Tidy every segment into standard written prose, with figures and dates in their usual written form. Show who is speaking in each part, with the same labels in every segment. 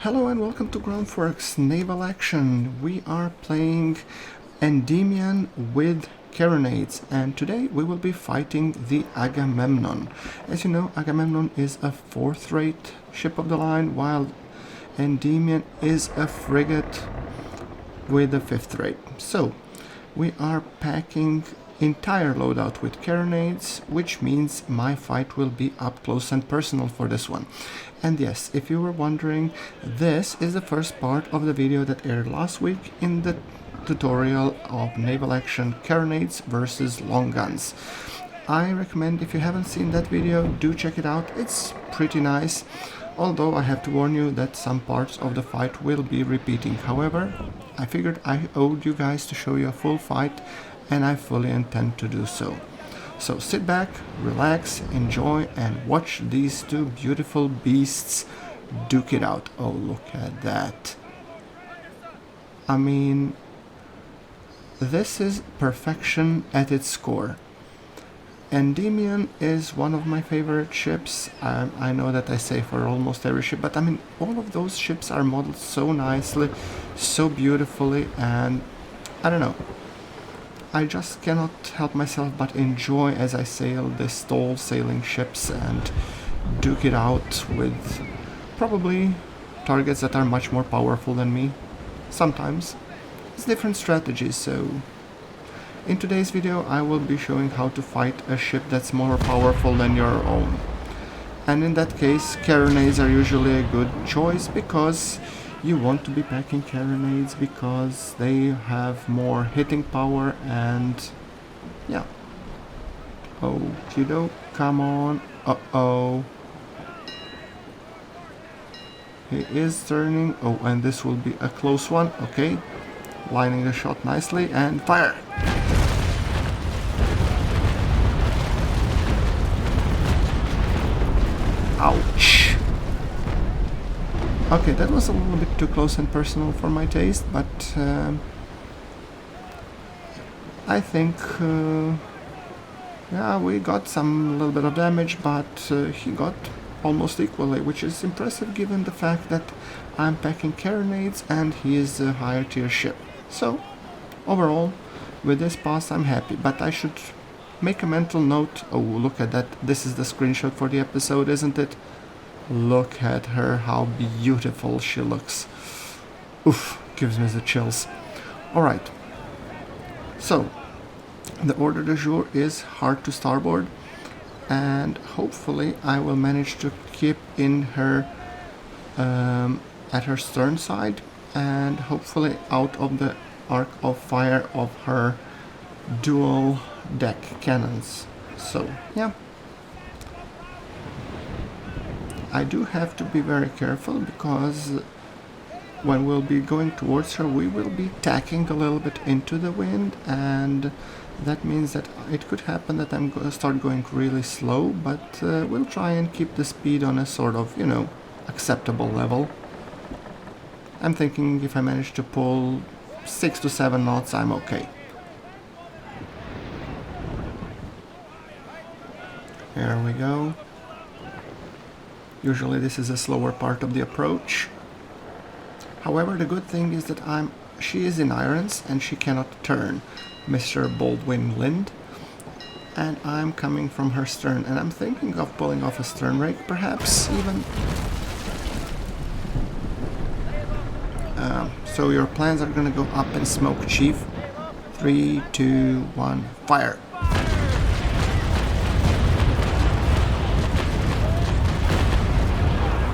Speaker 1: Hello and welcome to GrunfWorks NavalAction. We are playing Endymion with carronades, and today we will be fighting the Agamemnon. As you know, Agamemnon is a fourth-rate ship of the line, while Endymion is a frigate with a fifth rate. So we are packing entire loadout with carronades, which means my fight will be up close and personal for this one. And yes, if you were wondering, this is the first part of the video that aired last week in the tutorial of NavalAction carronades versus long guns. I recommend, if you haven't seen that video, do check it out. It's pretty nice, although I have to warn you that some parts of the fight will be repeating. However, I figured I owed you guys to show you a full fight, and I fully intend to do so. So sit back, relax, enjoy, and watch these two beautiful beasts duke it out. Oh, look at that. I mean, this is perfection at its core. Endymion is one of my favorite ships. I know that I say for almost every ship, but I mean, all of those ships are modeled so nicely, so beautifully, and I don't know. I just cannot help myself but enjoy as I sail these tall sailing ships and duke it out with probably targets that are much more powerful than me. Sometimes it's different strategies, so in today's video I will be showing how to fight a ship that's more powerful than your own. And in that case, carronades are usually a good choice, because you want to be packing carronades because they have more hitting power and yeah. Okie doke, come on. Uh-oh. He is turning. Oh, and this will be a close one. Okay. Lining the shot nicely and fire. Ouch. Okay, that was a little bit too close and personal for my taste, but I think yeah, we got some little bit of damage, but he got almost equally, which is impressive given the fact that I'm packing carronades and he is a higher tier ship. So overall, with this pass I'm happy, but I should make a mental note. Oh, look at that. This is the screenshot for the episode, isn't it? Look at her, how beautiful she looks. Oof, gives me the chills. Alright, so the order du jour is hard to starboard, and hopefully I will manage to keep in her at her stern side, and hopefully out of the arc of fire of her dual deck cannons. So yeah, I do have to be very careful, because when we'll be going towards her we will be tacking a little bit into the wind, and that means that it could happen that I'm going to start going really slow, but we'll try and keep the speed on a sort of, you know, acceptable level. I'm thinking if I manage to pull 6 to 7 knots, I'm okay. Here we go. Usually this is a slower part of the approach. However, the good thing is that she is in irons and she cannot turn, Mr. Baldwin Lind, and I'm coming from her stern, and I'm thinking of pulling off a stern rake, perhaps even. So your plans are gonna go up in smoke, Chief. 3, 2, 1, fire!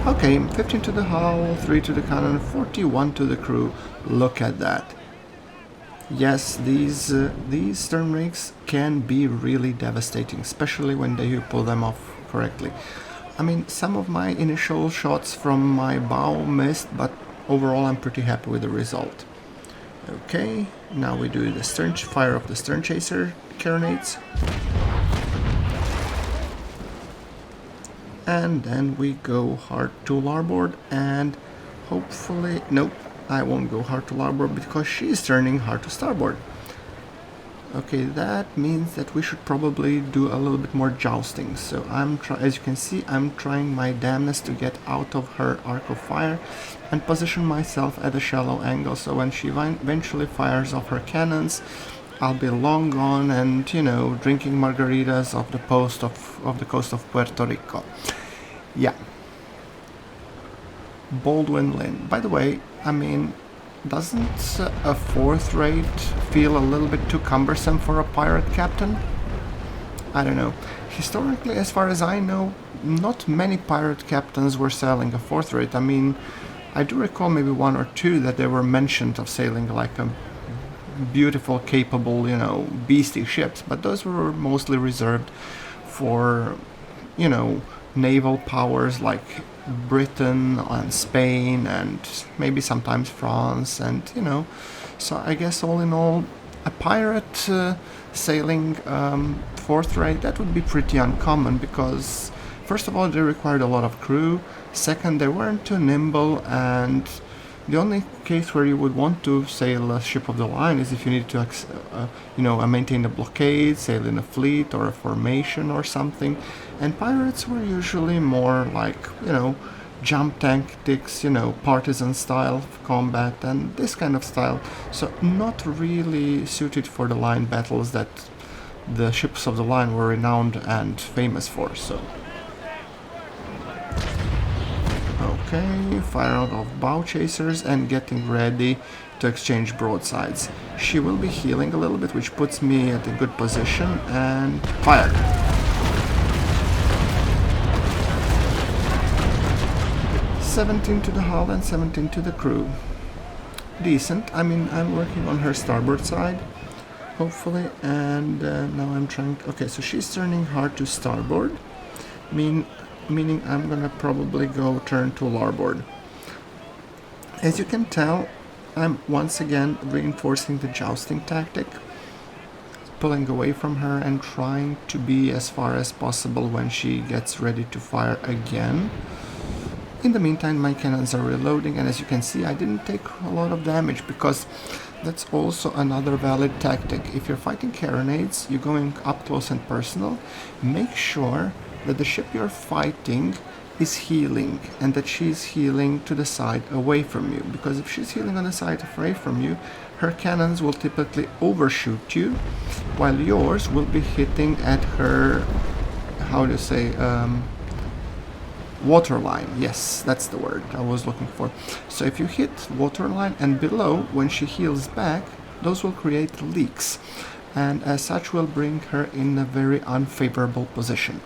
Speaker 1: Okay, 15 to the hull, 3 to the cannon, 41 to the crew. Look at that. Yes, these stern rakes can be really devastating, especially when you pull them off correctly. I mean, some of my initial shots from my bow missed, but overall I'm pretty happy with the result. Okay, now we do the stern fire of the stern chaser carronades. And then we go hard to larboard, and hopefully, nope, I won't go hard to larboard because she's turning hard to starboard. Okay, that means that we should probably do a little bit more jousting. So as you can see, I'm trying my damnedest to get out of her arc of fire and position myself at a shallow angle, so when she eventually fires off her cannons, I'll be long gone and, you know, drinking margaritas off the coast of Puerto Rico. Yeah. Baldwin Lynn. By the way, I mean, doesn't a fourth rate feel a little bit too cumbersome for a pirate captain? I don't know. Historically, as far as I know, not many pirate captains were sailing a fourth rate. I mean, I do recall maybe one or two that they were mentioned of sailing like a beautiful, capable, you know, beastie ships, but those were mostly reserved for, you know, naval powers like Britain and Spain and maybe sometimes France, and, you know, so I guess all in all, a pirate sailing fourth rate, that would be pretty uncommon, because first of all, they required a lot of crew, second, they weren't too nimble, and the only case where you would want to sail a ship of the line is if you need to, you know, maintain a blockade, sail in a fleet or a formation or something. And pirates were usually more like, you know, jump tactics, you know, partisan style of combat and this kind of style. So not really suited for the line battles that the ships of the line were renowned and famous for. So. Okay, firing off bow chasers and getting ready to exchange broadsides. She will be healing a little bit, which puts me at a good position, and fire! "17 to the hull and 17 to the crew. Decent. I mean, I'm working on her starboard side, hopefully, and now I'm trying... Okay, so she's turning hard to starboard, meaning I'm gonna probably go turn to larboard. As you can tell, I'm once again reinforcing the jousting tactic, pulling away from her and trying to be as far as possible when she gets ready to fire again. In the meantime, my cannons are reloading, and as you can see, I didn't take a lot of damage, because that's also another valid tactic. If you're fighting carronades, you're going up close and personal, make sure that the ship you're fighting is healing, and that she's healing to the side away from you, because if she's healing on the side away from you, her cannons will typically overshoot you, while yours will be hitting at her, how do you say, waterline. Yes, that's the word I was looking for. So if you hit waterline and below, when she heals back, those will create leaks, and as such will bring her in a very unfavorable position.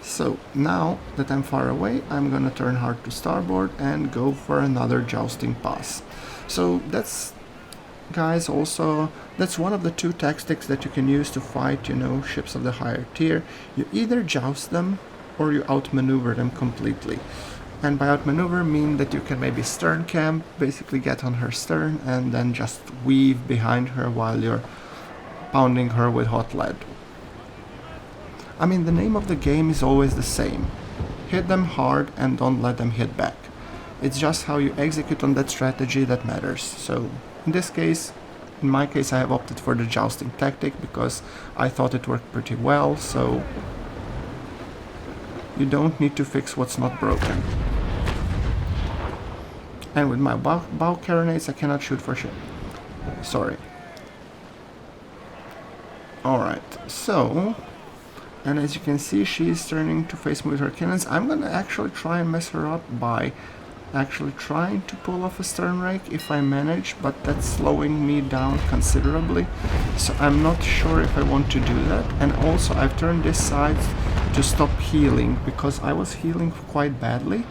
Speaker 1: So now that I'm far away, I'm gonna turn hard to starboard and go for another jousting pass. So that's, guys, also, that's one of the two tactics that you can use to fight, you know, ships of the higher tier. You either joust them or you outmaneuver them completely. And by outmaneuver mean that you can maybe stern camp, basically get on her stern and then just weave behind her while you're pounding her with hot lead. I mean, the name of the game is always the same. Hit them hard and don't let them hit back. It's just how you execute on that strategy that matters. So, in this case, in my case, I have opted for the jousting tactic because I thought it worked pretty well, so you don't need to fix what's not broken. And with my bow carronades, I cannot shoot for shit. Sorry. Alright, so... And as you can see, she's turning to face me with her cannons. I'm gonna actually try and mess her up by actually trying to pull off a stern rake if I manage, but that's slowing me down considerably. So I'm not sure if I want to do that. And also I've turned this side to stop healing because I was healing quite badly,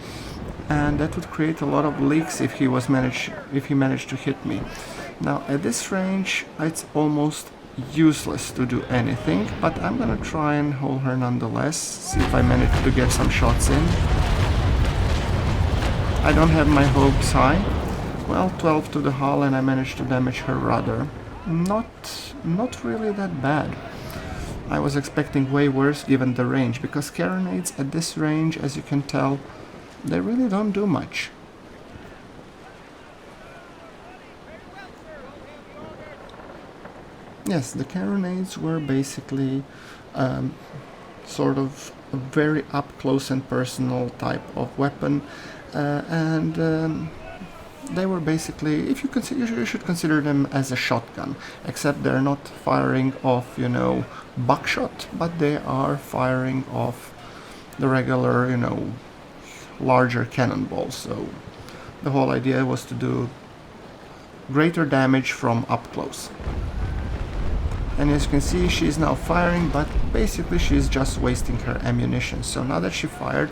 Speaker 1: and that would create a lot of leaks if he managed to hit me. Now at this range, it's almost useless to do anything, but I'm gonna try and hold her nonetheless, see if I manage to get some shots in. I don't have my hopes high. Well, 12 to the hull, and I managed to damage her rudder. Not really that bad. I was expecting way worse given the range, because carronades at this range, as you can tell, they really don't do much. Yes, the carronades were basically sort of a very up close and personal type of weapon, and they were basically, if you should consider them as a shotgun, except they're not firing off, you know, buckshot, but they are firing off the regular, you know, larger cannonballs. So the whole idea was to do greater damage from up close. And as you can see, she's now firing, but basically she's just wasting her ammunition. So now that she fired,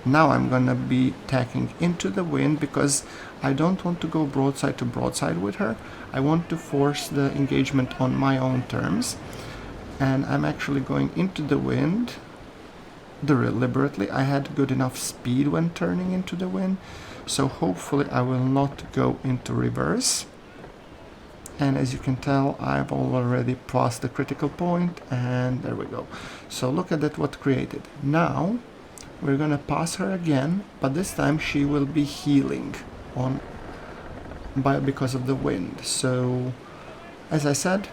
Speaker 1: now I'm gonna be tacking into the wind, because I don't want to go broadside to broadside with her. I want to force the engagement on my own terms. And I'm actually going into the wind deliberately. I had good enough speed when turning into the wind, so hopefully I will not go into reverse. And as you can tell, I've already passed the critical point, and there we go. So look at that, what created. Now we're gonna pass her again, but this time she will be healing because of the wind. So as I said,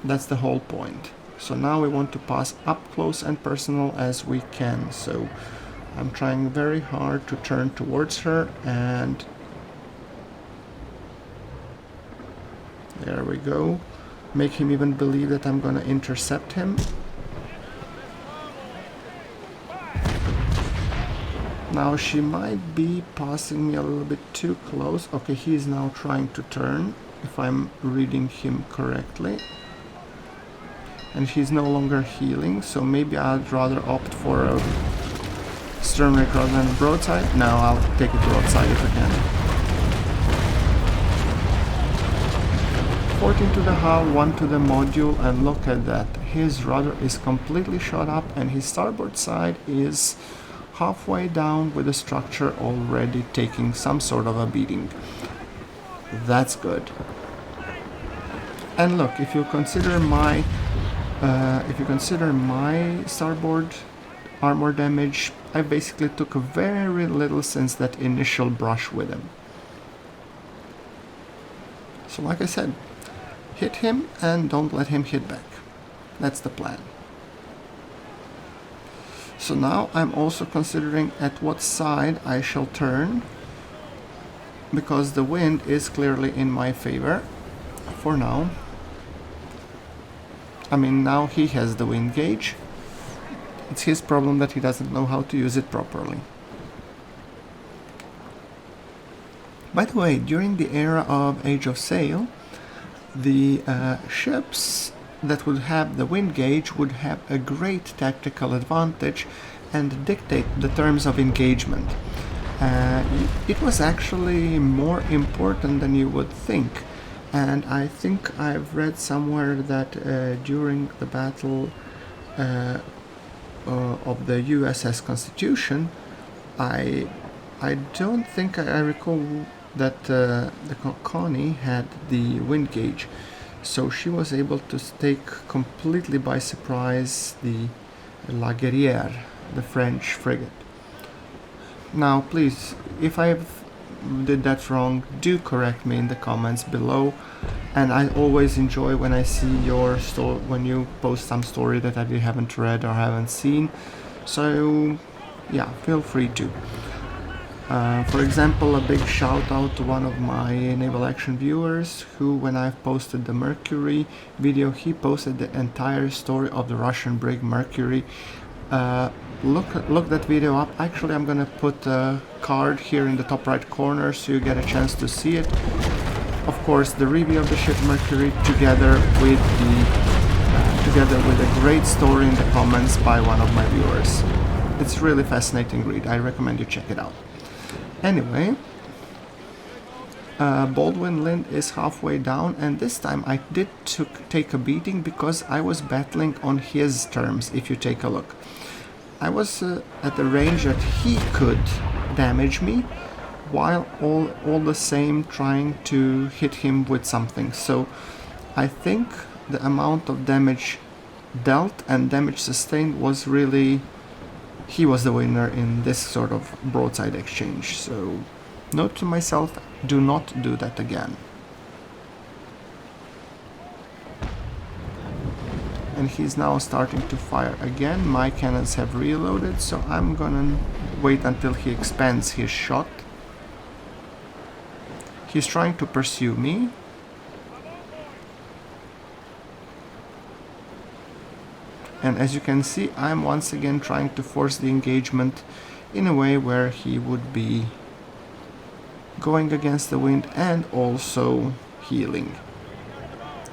Speaker 1: that's the whole point. So now we want to pass up close and personal as we can. So I'm trying very hard to turn towards her, and there we go. Make him even believe that I'm gonna intercept him. Now she might be passing me a little bit too close. Okay, he's now trying to turn, if I'm reading him correctly. And he's no longer healing, so maybe I'd rather opt for a stern rake rather than a broadside. No, I'll take it broadside if I can. 14 to the hull, 1 to the module, and look at that. His rudder is completely shot up, and his starboard side is halfway down, with the structure already taking some sort of a beating. That's good. And look, if you consider my starboard armor damage, I basically took very little since that initial brush with him. So like I said, hit him and don't let him hit back. That's the plan. So now I'm also considering at what side I shall turn, because the wind is clearly in my favor for now. I mean, now he has the wind gauge. It's his problem that he doesn't know how to use it properly. By the way, during the era of Age of Sail, the ships that would have the wind gauge would have a great tactical advantage and dictate the terms of engagement. It was actually more important than you would think. And I think I've read somewhere that during the battle of the USS Constitution, I don't think I recall that the Connie had the wind gauge, so she was able to take completely by surprise the La Guerrière, the French frigate. Now please, if I've did that wrong, do correct me in the comments below, and I always enjoy when I see your story, when you post some story that I haven't read or haven't seen, so yeah, feel free to. For example, a big shout out to one of my NavalAction viewers who, when I've posted the Mercury video, he posted the entire story of the Russian brig Mercury. Look that video up. Actually, I'm gonna put a card here in the top right corner so you get a chance to see it. Of course, the review of the ship Mercury together with a great story in the comments by one of my viewers. It's really fascinating read. I recommend you check it out. Anyway, Baldwin Lind is halfway down, and this time I did take a beating because I was battling on his terms. If you take a look, I was at the range that he could damage me, while all the same trying to hit him with something. So I think the amount of damage dealt and damage sustained was really, he was the winner in this sort of broadside exchange. So note to myself, do not do that again. and he's now starting to fire again. My cannons have reloaded, so I'm gonna wait until he expands his shot. He's trying to pursue me. And as you can see, I'm once again trying to force the engagement in a way where he would be going against the wind and also healing.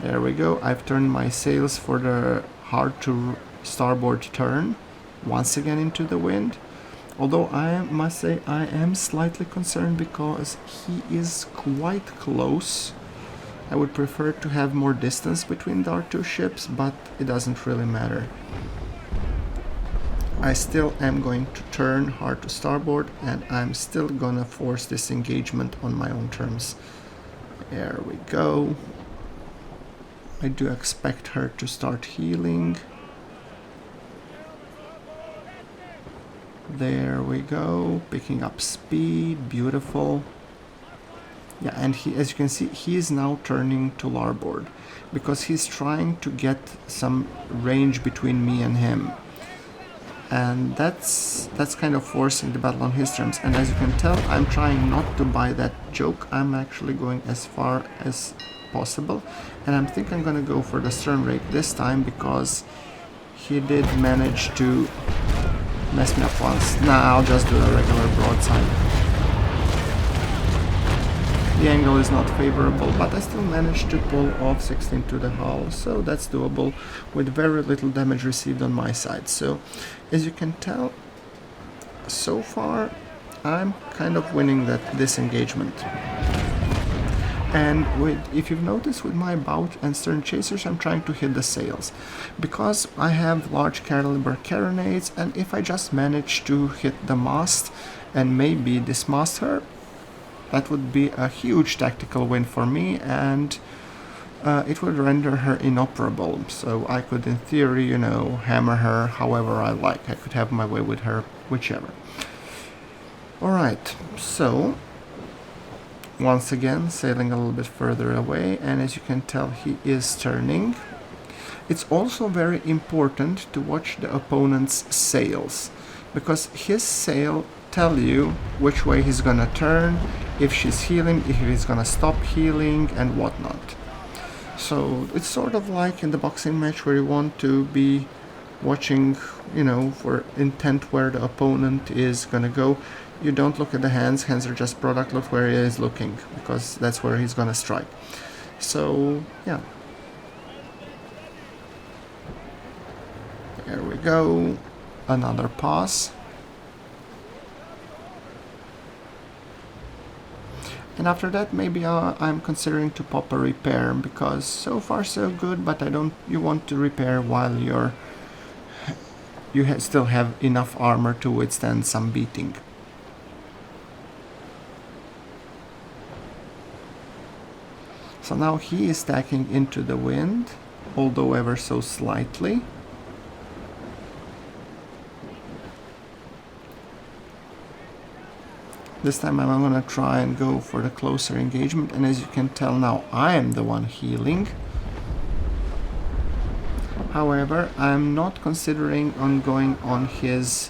Speaker 1: There we go. I've turned my sails for the hard to starboard turn once again into the wind. Although I must say I am slightly concerned because he is quite close. I would prefer to have more distance between our two ships, but it doesn't really matter. I still am going to turn hard to starboard, and I'm still gonna force this engagement on my own terms. There we go. I do expect her to start healing. There we go, picking up speed, beautiful. Yeah, and he, as you can see, he is now turning to larboard because he's trying to get some range between me and him. And that's kind of forcing the battle on his terms. And as you can tell, I'm trying not to buy that joke. I'm actually going as far as possible. And I think I'm gonna go for the stern rake this time because he did manage to mess me up once. Nah, I'll just do a regular broadside. The angle is not favorable, but I still managed to pull off 16 to the hull, so that's doable with very little damage received on my side. So, as you can tell, so far I'm kind of winning this engagement. And if you've noticed with my bow and stern chasers, I'm trying to hit the sails because I have large caliber carronades, and if I just manage to hit the mast and maybe dismast her, that would be a huge tactical win for me, and it would render her inoperable. So I could, in theory, you know, hammer her however I like. I could have my way with her, whichever. Alright, so once again, sailing a little bit further away, and as you can tell, he is turning. It's also very important to watch the opponent's sails, because his sail tell you which way he's gonna turn, if she's healing, if he's gonna stop healing, and whatnot. So it's sort of like in the boxing match where you want to be watching, you know, for intent where the opponent is gonna go. You don't look at the hands are just product, look where he is looking, because that's where he's gonna strike. So, yeah. There we go, another pass. And after that, maybe I'm considering to pop a repair, because so far so good, but you want to repair while you still have enough armor to withstand some beating. So now he is tacking into the wind, although ever so slightly. This time I'm going to try and go for the closer engagement, and as you can tell now, I am the one healing. However, I'm not considering on going on his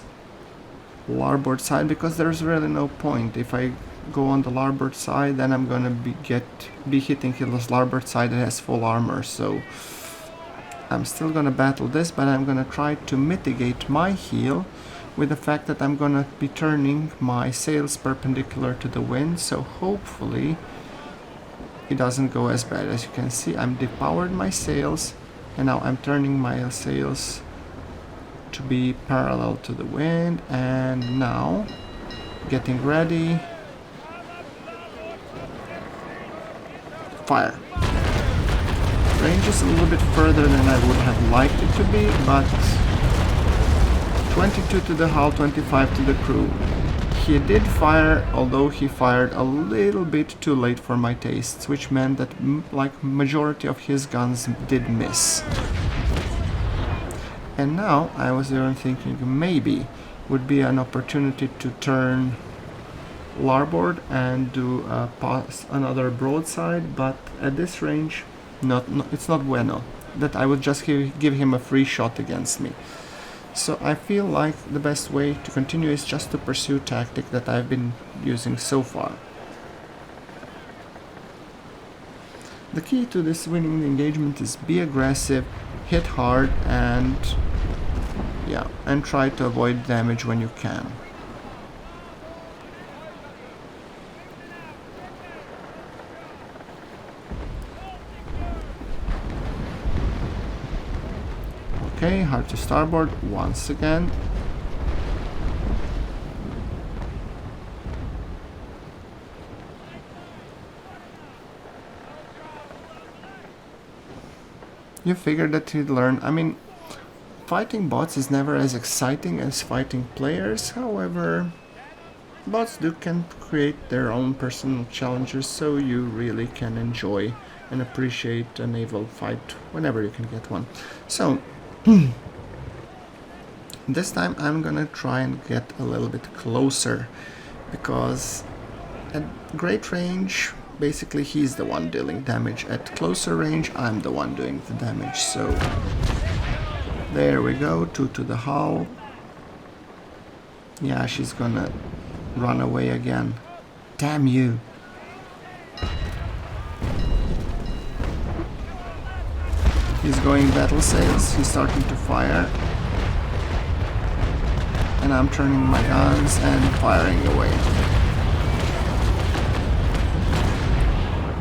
Speaker 1: larboard side, because there's really no point. If I go on the larboard side, then I'm gonna be hitting his larboard side that has full armor, so I'm still gonna battle this, but I'm gonna try to mitigate my heal with the fact that I'm gonna be turning my sails perpendicular to the wind, so hopefully it doesn't go as bad. As you can see, I'm depowered my sails, and now I'm turning my sails to be parallel to the wind, and now getting ready. Fire. Range is a little bit further than I would have liked it to be, but 22 to the hull, 25 to the crew. He did fire, although he fired a little bit too late for my tastes, which meant that like majority of his guns did miss. And now I was there thinking maybe would be an opportunity to turn larboard and do another broadside, but at this range, it's not bueno. that I would just give him a free shot against me. So I feel like the best way to continue is just to pursue tactic that I've been using so far. The key to this winning the engagement is be aggressive, hit hard, and try to avoid damage when you can. Okay, hard to starboard once again. You figured that he'd learn. I mean, fighting bots is never as exciting as fighting players. However, bots can create their own personal challenges, so you really can enjoy and appreciate a naval fight whenever you can get one. So, this time I'm gonna try and get a little bit closer, because at great range, basically he's the one dealing damage. At closer range, I'm the one doing the damage. So there we go, 2 to the hull. Yeah, she's gonna run away again. Damn you. He's going battle sails, he's starting to fire. And I'm turning my guns and firing away.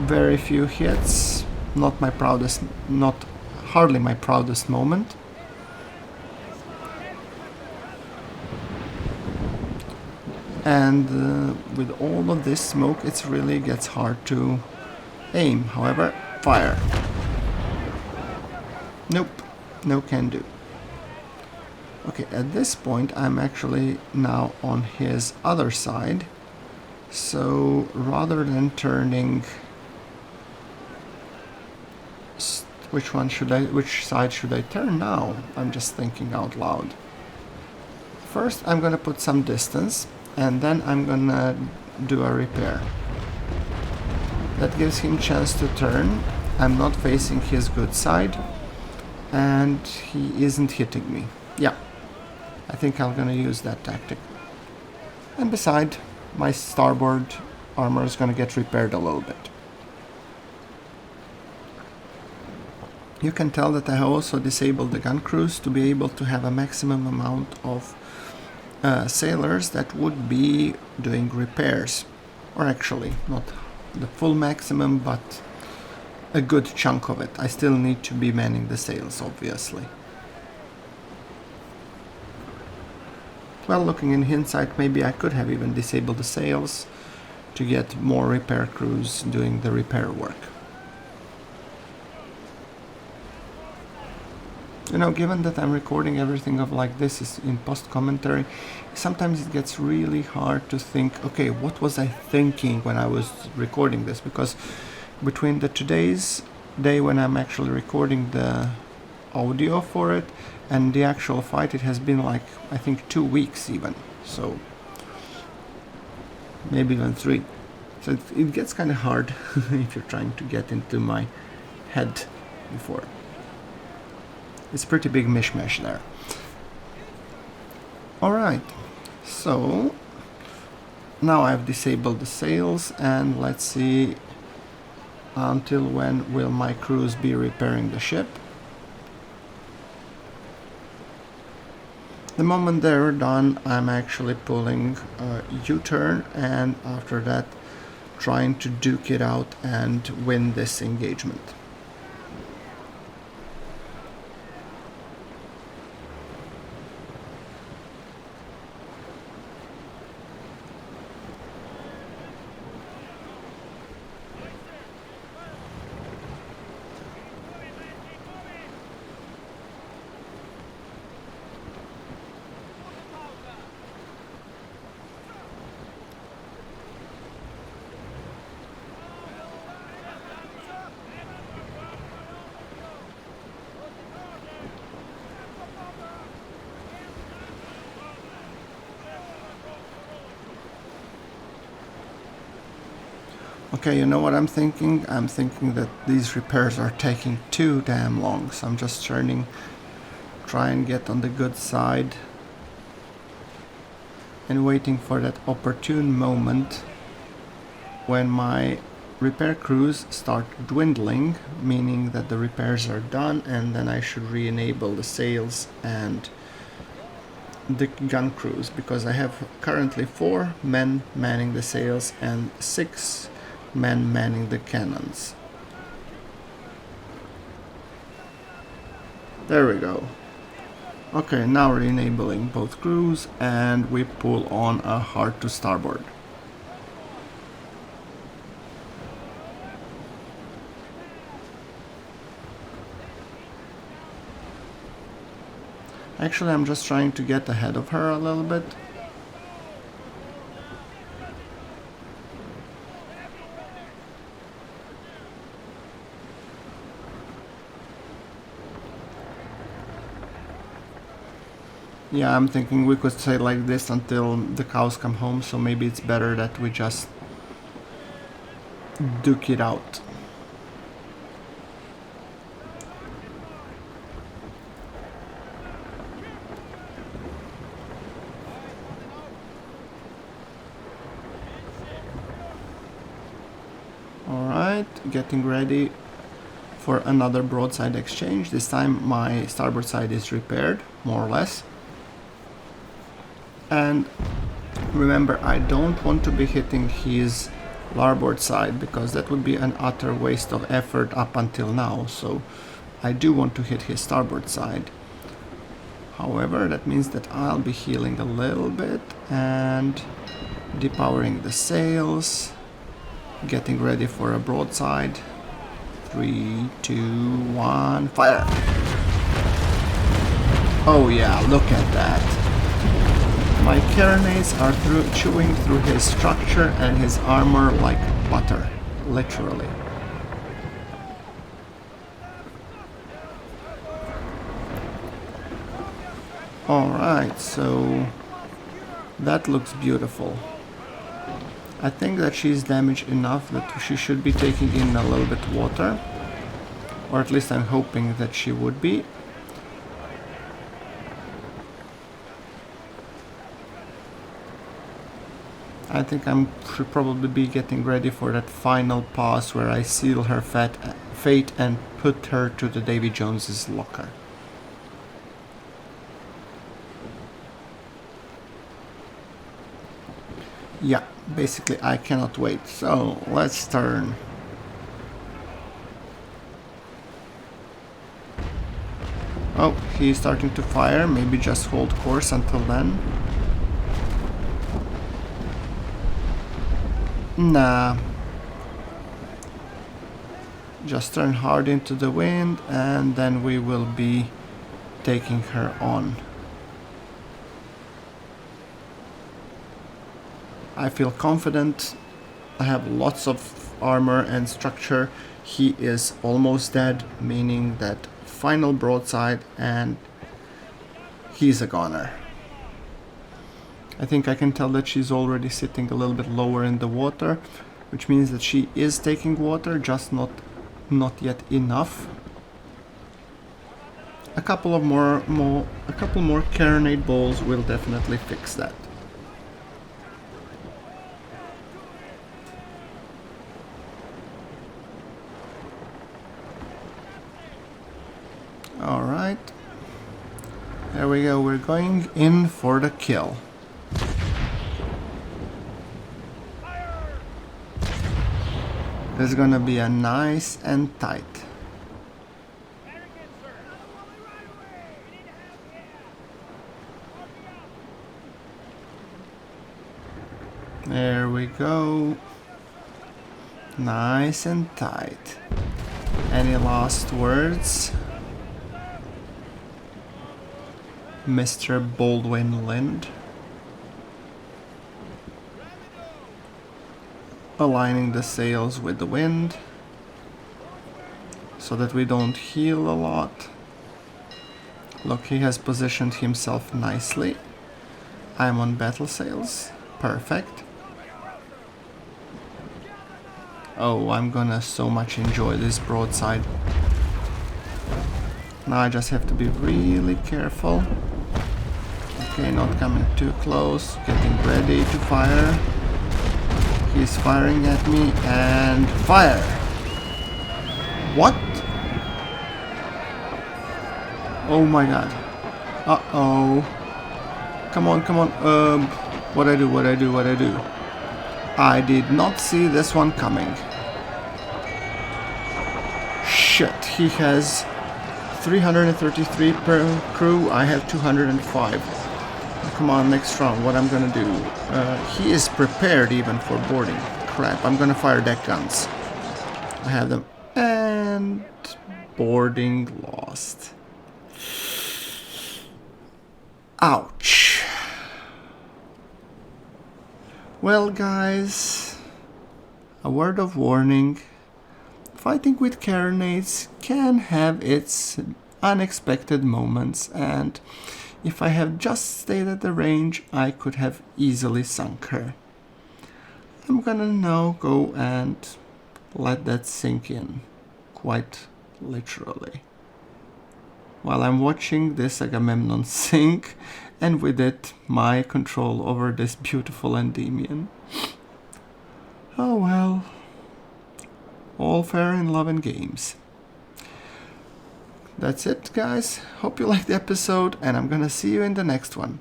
Speaker 1: Very few hits, hardly my proudest moment. And with all of this smoke, it really gets hard to aim. However, fire. Nope, no can do. Okay, at this point I'm actually now on his other side. So rather than turning, which side should I turn now? I'm just thinking out loud. First I'm gonna put some distance, and then I'm gonna do a repair. That gives him chance to turn. I'm not facing his good side, and he isn't hitting me. Yeah, I think I'm gonna use that tactic. And beside, my starboard armor is gonna get repaired a little bit. You can tell that I also disabled the gun crews to be able to have a maximum amount of sailors that would be doing repairs. Or actually, not the full maximum, but a good chunk of it. I still need to be manning the sails, obviously. Well, looking in hindsight, maybe I could have even disabled the sails to get more repair crews doing the repair work. You know, given that I'm recording everything of like this is in post-commentary, sometimes it gets really hard to think, okay, what was I thinking when I was recording this? Because between today's day when I'm actually recording the audio for it and the actual fight, it has been like, I think 2 weeks even. So maybe even 3. So it gets kind of hard if you're trying to get into my head before. It's a pretty big mishmash there. Alright, so now I've disabled the sails, and let's see until when will my crews be repairing the ship. The moment they're done, I'm actually pulling a U-turn, and after that trying to duke it out and win this engagement. Okay, you know what I'm thinking? I'm thinking that these repairs are taking too damn long, so I'm just try and get on the good side and waiting for that opportune moment when my repair crews start dwindling, meaning that the repairs are done, and then I should re-enable the sails and the gun crews, because I have currently 4 men manning the sails and 6 men manning the cannons. There we go. Okay, now re-enabling both crews, and we pull on a hard to starboard. Actually, I'm just trying to get ahead of her a little bit. Yeah, I'm thinking we could stay like this until the cows come home, so maybe it's better that we just duke it out. Alright, getting ready for another broadside exchange. This time my starboard side is repaired, more or less. And remember, I don't want to be hitting his larboard side, because that would be an utter waste of effort up until now, so I do want to hit his starboard side. However, that means that I'll be healing a little bit and depowering the sails, getting ready for a broadside. 3, 2, 1, fire! Oh yeah, look at that. My carronades are chewing through his structure and his armor like butter, literally. Alright, so that looks beautiful. I think that she's damaged enough that she should be taking in a little bit water, or at least I'm hoping that she would be. I think I should probably be getting ready for that final pass where I seal her fate and put her to the Davy Jones's locker. Yeah, basically I cannot wait, so let's turn. Oh, he's starting to fire, maybe just hold course until then. Nah. Just turn hard into the wind and then we will be taking her on. I feel confident. I have lots of armor and structure. He is almost dead, meaning that final broadside and he's a goner. I think I can tell that she's already sitting a little bit lower in the water, which means that she is taking water, just not yet enough. A couple more carronade balls will definitely fix that. Alright. There we go, we're going in for the kill. It's gonna be a nice and tight. There we go. Nice and tight. Any last words, Mr. Baldwin Lind? Aligning the sails with the wind so that we don't heel a lot. Look, he has positioned himself nicely. I'm on battle sails. Perfect. Oh, I'm gonna so much enjoy this broadside. Now I just have to be really careful. Okay, not coming too close, getting ready to fire. He's firing at me, and fire! What? Oh my god. Uh-oh. Come on, come on. What I do? I did not see this one coming. Shit, he has 333 per crew, I have 205. Come on, next round, what I'm gonna do? He is prepared even for boarding. Crap, I'm gonna fire deck guns. I have them. And boarding lost. Ouch. Well, guys, a word of warning. Fighting with carronades can have its unexpected moments, and if I had just stayed at the range, I could have easily sunk her. I'm gonna now go and let that sink in, quite literally, while I'm watching this Agamemnon sink, and with it my control over this beautiful Endymion. Oh well, all fair in love and games. That's it, guys. Hope you liked the episode, and I'm gonna see you in the next one.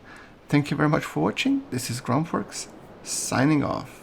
Speaker 1: Thank you very much for watching. This is GrunfWorks, signing off.